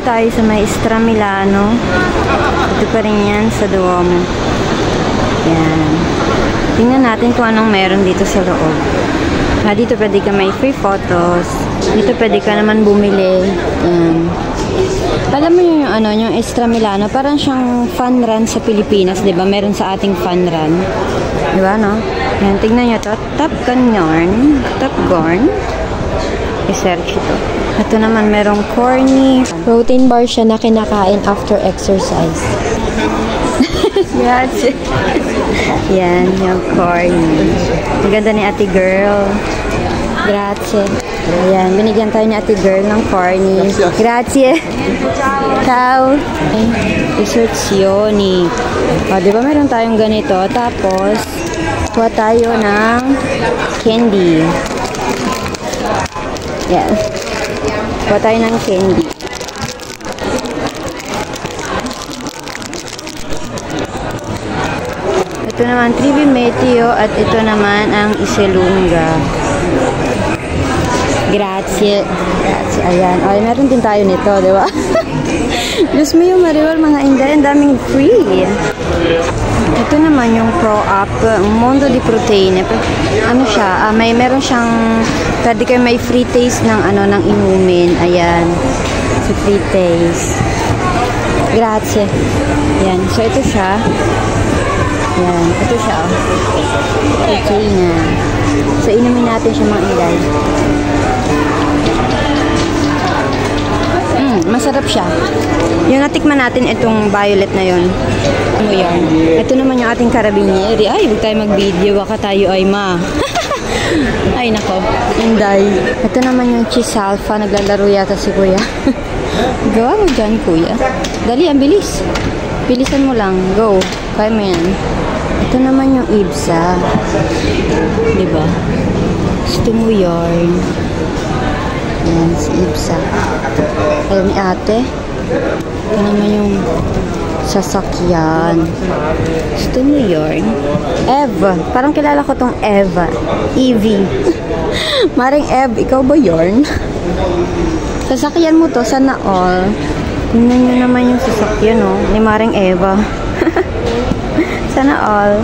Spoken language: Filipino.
tayo sa may Istra Milano. Ito pa rin yan sa Duomo. Yan. Tingnan natin kung anong meron dito sa loob. Dito pwede ka may free photos. Dito pwede ka naman bumili. Yan. Alam mo yung yung Istra Milano, parang siyang fun run sa Pilipinas, 'di ba? Meron sa ating fun run. 'Di ba, no? Yan, tingnan niyo to. Top Gun. Top Gun. I-search ito. Ito naman merong corny. Protein bar siya na kinakain after exercise. Yes. Yan, yung corny. Ang ganda ni ate girl. Grazie. Ayan, binigyan tayo ni ate girl ng corny. Grazie. Ciao. Iserzioni. O, diba meron tayong ganito? Tapos, kuha tayo ng candy. Yan. Kuha tayo ng candy. Ito naman, Trivi Meteo at ito naman ang Iselunga. Grazie. Grazie. Ayan. Ay, meron din tayo nito, di ba? Diyos mo yung Mariwal, mga inday, ang daming free. Ito naman yung Pro Up, Mondo di Proteine. Ano siya? Meron siyang, pwede kayo may free taste ng ng inumin. Ayan. So, free taste. Grazie. Ayan. So, ito siya. Ayan. Ito siya. Okay na. So, inumin natin siya mga inday. Masarap siya. Yung natikman natin itong violet na yon. Ano yan? Ito naman yung ating karabinieri. Ay, huwag tayo mag-video. Baka tayo ay Ay, nako. Inday. Ito naman yung cheese alpha. Naglalaro yata si kuya. Gawa mo dyan, kuya. Dali, ang bilis. Bilisan mo lang. Go. Kaya mo yan. Ito naman yung ibsa. Diba? Gusto mo yarn. Ayan, si Ibsa. Ayan ni ate. Ito naman yung sasakyan. Gusto mo yarn? Eva. Parang kilala ko tong Eva. Evie. Maring Ev, ikaw ba yarn? Sasakyan mo to, sana all. Tingnan nyo naman yung sasakyan, no? Ni Maring Eva. Sana all.